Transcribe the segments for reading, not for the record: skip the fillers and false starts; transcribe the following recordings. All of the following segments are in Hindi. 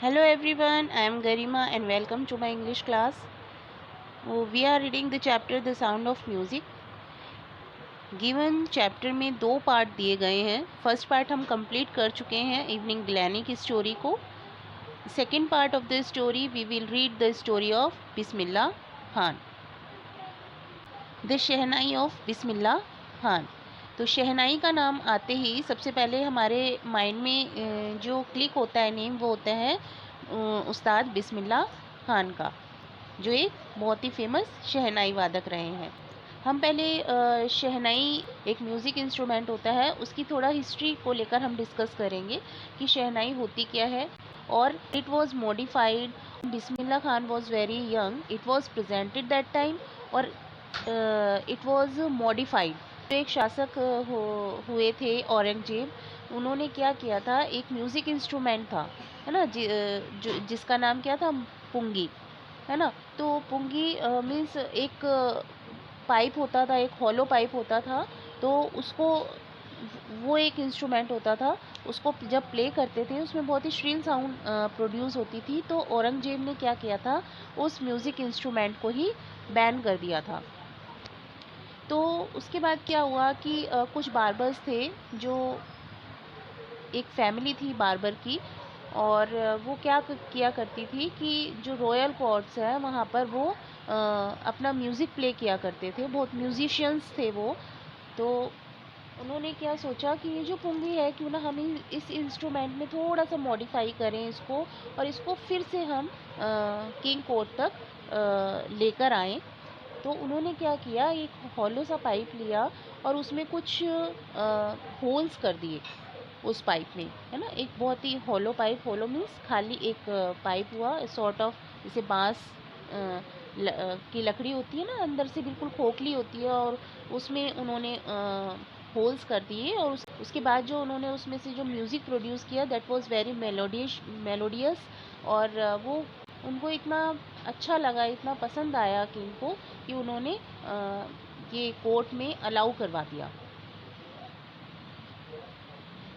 Hello everyone, I am Garima and welcome to my English class. We are reading the chapter The Sound of Music. Given chapter में दो पार्ट दिए गए हैं. फर्स्ट पार्ट हम कंप्लीट कर चुके हैं इवनिंग ग्लैनी की स्टोरी को. Second part of the story we will read the story of Bismillah Khan, the shehnai of Bismillah Khan. तो शहनाई का नाम आते ही सबसे पहले हमारे माइंड में जो क्लिक होता है नेम वो होता है उस्ताद बिस्मिल्लाह खान का, जो एक बहुत ही फेमस शहनाई वादक रहे हैं. हम पहले शहनाई एक म्यूज़िक इंस्ट्रूमेंट होता है, उसकी थोड़ा हिस्ट्री को लेकर हम डिस्कस करेंगे कि शहनाई होती क्या है. और it was modified. Bismillah Khan was very young, it was presented that time, और इट वॉज मॉडिफाइड. तो एक शासक हुए थे औरंगजेब, उन्होंने क्या किया था, एक म्यूज़िक इंस्ट्रूमेंट था, है ना, जिसका नाम क्या था, पुंगी, है ना. तो पुंगी मीन्स एक पाइप होता था, एक हॉलो पाइप होता था. तो उसको वो एक इंस्ट्रूमेंट होता था, उसको जब प्ले करते थे उसमें बहुत ही श्रील साउंड प्रोड्यूस होती थी. तो औरंगजेब ने क्या किया था, उस म्यूज़िक इंस्ट्रूमेंट को ही बैन कर दिया था. तो उसके बाद क्या हुआ कि कुछ बार्बर्स थे, जो एक फैमिली थी बार्बर की, और वो क्या किया करती थी कि जो रॉयल कोर्ट्स है वहाँ पर वो अपना म्यूज़िक प्ले किया करते थे. बहुत म्यूजिशियंस थे वो. तो उन्होंने क्या सोचा कि ये जो पुंगी है, क्यों ना हम इस इंस्ट्रूमेंट में थोड़ा सा मॉडिफाई करें इसको, और इसको फिर से हम किंग कोर्ट तक लेकर आएँ. तो उन्होंने क्या किया, एक हॉलो सा पाइप लिया और उसमें कुछ होल्स कर दिए उस पाइप में, है ना. एक बहुत ही हॉलो पाइप, हॉलो मीन्स खाली एक पाइप हुआ, सॉर्ट ऑफ जैसे बांस की लकड़ी होती है ना, अंदर से बिल्कुल खोखली होती है, और उसमें उन्होंने होल्स कर दिए. और उसके बाद जो उन्होंने उसमें से जो म्यूज़िक प्रोड्यूस किया, दैट वाज वेरी मेलोडियस. और वो उनको इतना अच्छा लगा, इतना पसंद आया किंग को, कि उन्होंने ये कोर्ट में अलाउ करवा दिया.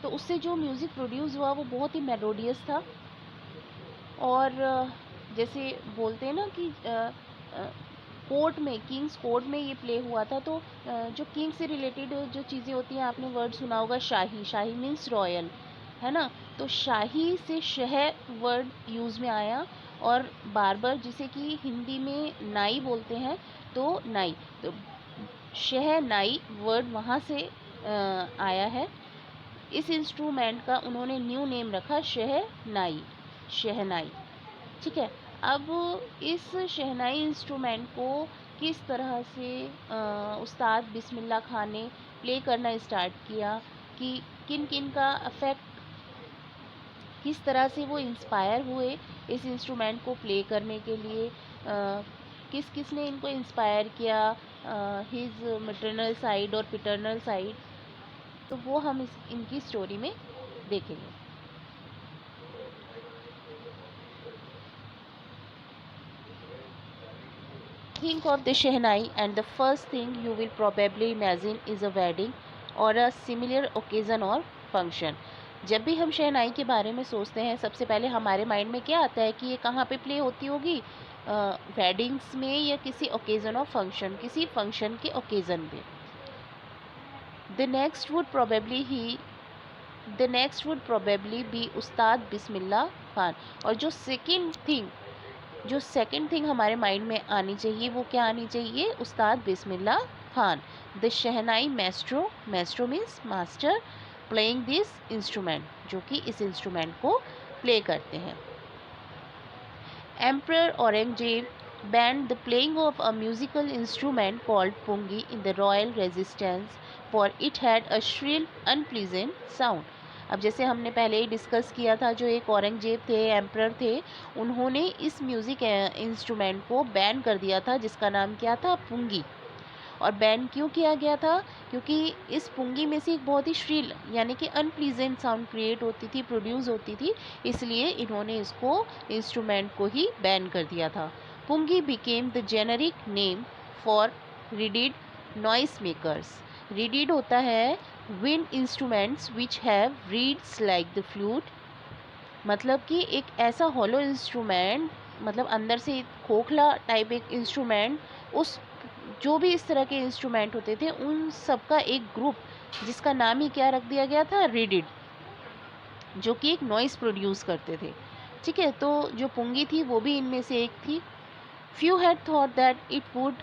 तो उससे जो म्यूज़िक प्रोड्यूस हुआ वो बहुत ही मेलोडियस था. और जैसे बोलते हैं ना कि कोर्ट में, किंग्स कोर्ट में ये प्ले हुआ था. तो जो किंग से रिलेटेड जो चीज़ें होती हैं, आपने वर्ड सुना होगा शाही. शाही मीन्स रॉयल, है ना. तो शाही से शह वर्ड यूज़ में आया, और बार्बर जिसे कि हिंदी में नाई बोलते हैं, तो नाई, तो शह नाई वर्ड वहाँ से आया है. इस इंस्ट्रूमेंट का उन्होंने न्यू नेम रखा शहनाई, शहनाई. ठीक है. अब इस शहनाई इंस्ट्रूमेंट को किस तरह से उस्ताद बिस्मिल्लाह खान ने प्ले करना स्टार्ट किया, कि किन किन का अफेक्ट, किस तरह से वो इंस्पायर हुए इस इंस्ट्रूमेंट को प्ले करने के लिए, किस किस ने इनको इंस्पायर किया, हिज मैटरनल साइड और पिटरनल साइड. तो वो हम इनकी स्टोरी में देखेंगे. Think of the Shehnai and the first thing you will probably imagine is a wedding or a similar occasion or function. जब भी हम शहनाई के बारे में सोचते हैं, सबसे पहले हमारे माइंड में क्या आता है कि ये कहाँ पे प्ले होती होगी, वेडिंग्स में या किसी ओकेज़न और फंक्शन, किसी फंक्शन के ओकेज़न पे. The next would probably be उस्ताद बिस्मिल्लाह खान. और जो सेकंड थिंग हमारे माइंड में आनी चाहिए, वो क्या आनी चाहिए, Ustad Bismillah Khan, the shehnai maestro. Maestro means master, playing this instrument, जो कि इस इंस्ट्रूमेंट को प्ले करते हैं. Emperor Aurangzeb banned the playing of a musical instrument called pungi in the royal residence, for it had a shrill, unpleasant sound. अब जैसे हमने पहले ही डिस्कस किया था, जो एक औरंगजेब थे, एम्परर थे, उन्होंने इस म्यूज़िक इंस्ट्रूमेंट को बैन कर दिया था, जिसका नाम क्या था, पुंगी. और बैन क्यों किया गया था, क्योंकि इस पुंगी में से एक बहुत ही श्रील यानी कि अनप्लीजेंट साउंड क्रिएट होती थी, प्रोड्यूस होती थी, इसलिए इन्होंने इसको इंस्ट्रूमेंट को ही बैन कर दिया था. Pungi became the generic name for reeded noise makers. Reeded होता है wind instruments which have reeds like the flute, मतलब कि एक ऐसा हॉलो इंस्ट्रूमेंट, मतलब अंदर से खोखला टाइप एक इंस्ट्रूमेंट, उस जो भी इस तरह के इंस्ट्रूमेंट होते थे उन सब का एक ग्रुप, जिसका नाम ही क्या रख दिया गया था, रिडिड, जो कि एक नॉइस प्रोड्यूस करते थे। ठीक है, तो जो पुंगी थी वो भी इनमें से एक थी। Few had thought that it would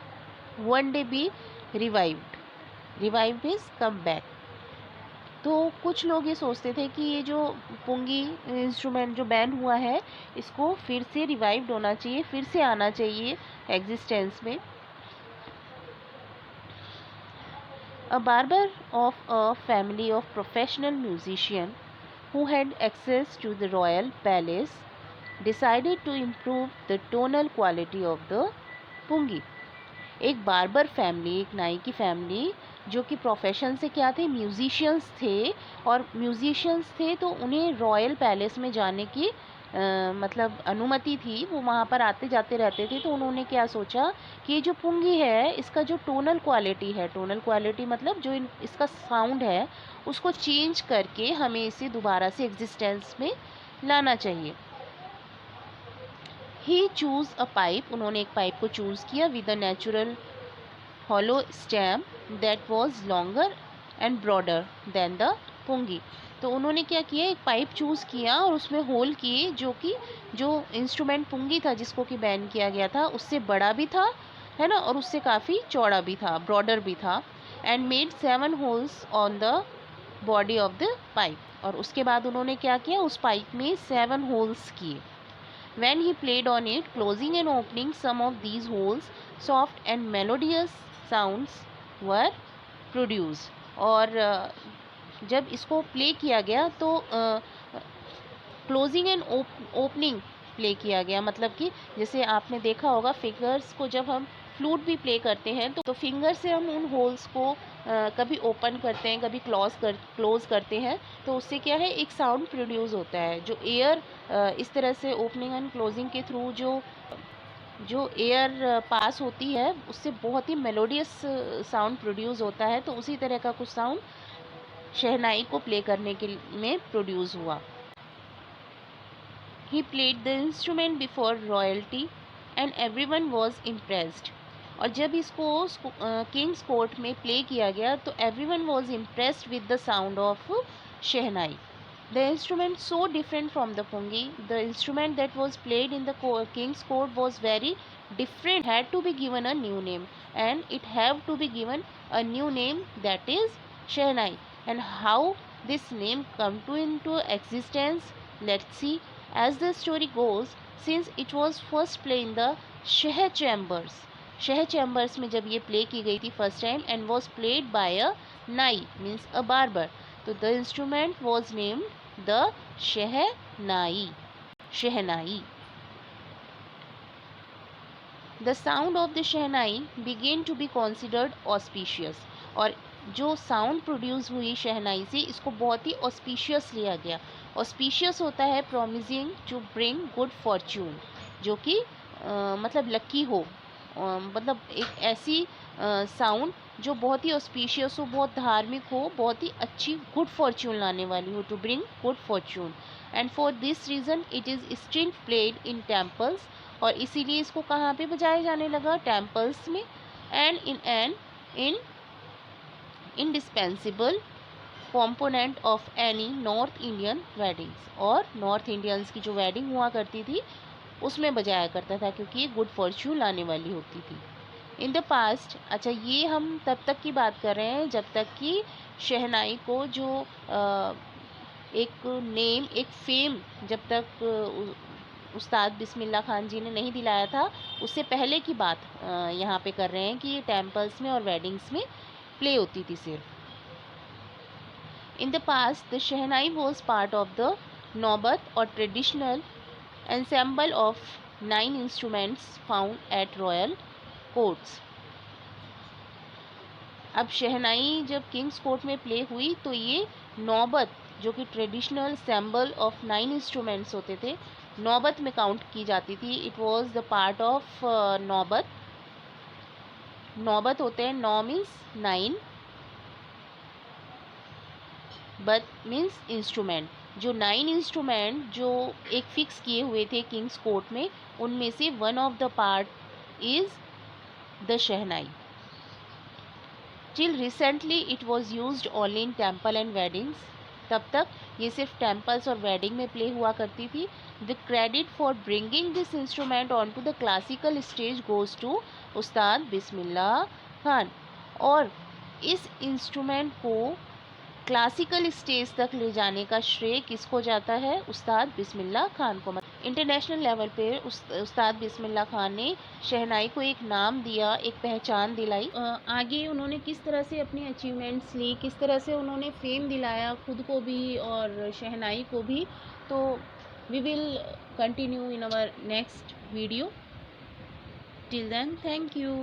one day B revived is come back. तो कुछ लोग ये सोचते थे कि ये जो पुंगी इंस्ट्रूमेंट जो बैन हुआ है, इसको फिर से रिवाइव्ड होना चाहिए, फिर से आना चाहिए एग्जिस्टेंस में। A barber of a family of professional musicians who had access to the royal palace decided to improve the tonal quality of the pungi। एक बार्बर फैमिली, एक नाई की फैमिली, जो कि प्रोफेशन से क्या थे, म्यूजिशियंस थे, और म्यूजिशियंस थे तो उन्हें रॉयल पैलेस में जाने की मतलब अनुमति थी, वो वहाँ पर आते जाते रहते थे। तो उन्होंने क्या सोचा कि ये जो पुंगी है इसका जो टोनल क्वालिटी है, टोनल क्वालिटी मतलब जो इसका साउंड है, उसको चेंज करके हमें इसे दोबारा से एग्जिस्टेंस में लाना चाहिए। ही चूज़ अ पाइप, उन्होंने एक पाइप को चूज़ किया with a natural hollow stem that was longer and broader than the pungi। तो उन्होंने क्या किया, एक पाइप चूज़ किया और उसमें होल किए, जो कि जो इंस्ट्रूमेंट पुंगी था जिसको कि बैन किया गया था उससे बड़ा भी था, है ना, और उससे काफ़ी चौड़ा भी था, ब्रॉडर भी था। And made 7 holes on the body of the pipe, और उसके बाद उन्होंने क्या किया, उस पाइप में 7 होल्स किए। When he played on it, closing and opening some of these holes, soft and melodious sounds were produced। और जब इसको प्ले किया गया तो क्लोजिंग एंड ओपनिंग प्ले किया गया, मतलब कि जैसे आपने देखा होगा फिंगर्स को जब हम फ्लूट भी प्ले करते हैं तो फिंगर से हम उन होल्स को कभी ओपन करते हैं, कभी क्लोज करते हैं, तो उससे क्या है, एक साउंड प्रोड्यूस होता है। जो एयर इस तरह से ओपनिंग एंड क्लोजिंग के थ्रू जो जो एयर पास होती है उससे बहुत ही मेलोडियस साउंड प्रोड्यूस होता है। तो उसी तरह का कुछ साउंड शहनाई को प्ले करने के में प्रोड्यूस हुआ। He played the instrument before royalty and everyone was impressed। और जब इसको किंग्स कोर्ट में प्ले किया गया तो everyone was impressed with the sound of shehnai. The instrument so different from the pungi, the instrument that was played in the king's court was very different, had to be given a new name, and it have to be given a new name, that is Shehnai। And how this name come to into existence, let's see। As the story goes, since it was first played in the Sheh chambers, Shah chambers में जब ये प्ले की गई थी first time, and was played by a nai means a barber, तो the instrument was named the shehnai. Shehnai. The sound of the shehnai began to be considered auspicious. और जो साउंड प्रोड्यूस हुई शहनाई से, इसको बहुत ही ऑस्पिशियस लिया गया। ऑस्पिशियस होता है प्रॉमिजिंग टू ब्रिंग गुड फॉर्च्यून, जो कि मतलब लकी हो, मतलब एक ऐसी साउंड जो बहुत ही ऑस्पिशियस हो, बहुत धार्मिक हो, बहुत ही अच्छी गुड फॉर्च्यून लाने वाली हो, to bring good fortune. And for this reason it is still played in temples, और इसीलिए इसको कहाँ पे बजाया जाने लगा, टेम्पल्स में। And in indispensable component of any north Indian weddings, और नॉर्थ इंडियंस की जो वेडिंग हुआ करती थी उसमें बजाया करता था, क्योंकि ये गुड फॉर्च्यून लाने वाली होती थी। इन द पास्ट, अच्छा ये हम तब तक की बात कर रहे हैं जब तक कि शहनाई को जो एक नेम, एक फेम जब तक उस्ताद बिस्मिल्लाह खान जी ने नहीं दिलाया था, उससे पहले की बात यहाँ पे कर रहे हैं कि ये टेम्पल्स में और वेडिंग्स में प्ले होती थी सिर्फ। In the past the shehnai was part of the नौबत और traditional ensemble of 9 instruments found at royal courts। अब शहनाई जब किंग्स कोर्ट में प्ले हुई तो ये नौबत, जो कि ट्रेडिशनल सैम्बल ऑफ 9 इंस्ट्रूमेंट्स होते थे, नौबत में काउंट की जाती थी। It was the part of नौबत। नौबत होते हैं, नौ मीन्स 9, बत मीन्स इंस्ट्रूमेंट, जो 9 इंस्ट्रूमेंट जो एक फिक्स किए हुए थे किंग्स कोर्ट में, उनमें से one of the part is the shehnai. Till recently it was use only in temple and weddings. तब तक ये सिर्फ टेम्पल्स और वेडिंग में प्ले हुआ करती थी. The credit for bringing this instrument on to the classical stage goes to Ustad Bismillah Khan. और इस इंस्ट्रूमेंट को क्लासिकल स्टेज तक ले जाने का श्रेय किसको जाता है? उस्ताद बिस्मिल्लाह खान को. इंटरनेशनल लेवल पे उस्ताद बिस्मिल्लाह खान ने शहनाई को एक नाम दिया, एक पहचान दिलाई. आगे उन्होंने किस तरह से अपनी अचीवमेंट्स ली, किस तरह से उन्होंने फेम दिलाया खुद को भी और शहनाई को भी, तो we will continue in our next video. Till then, thank you.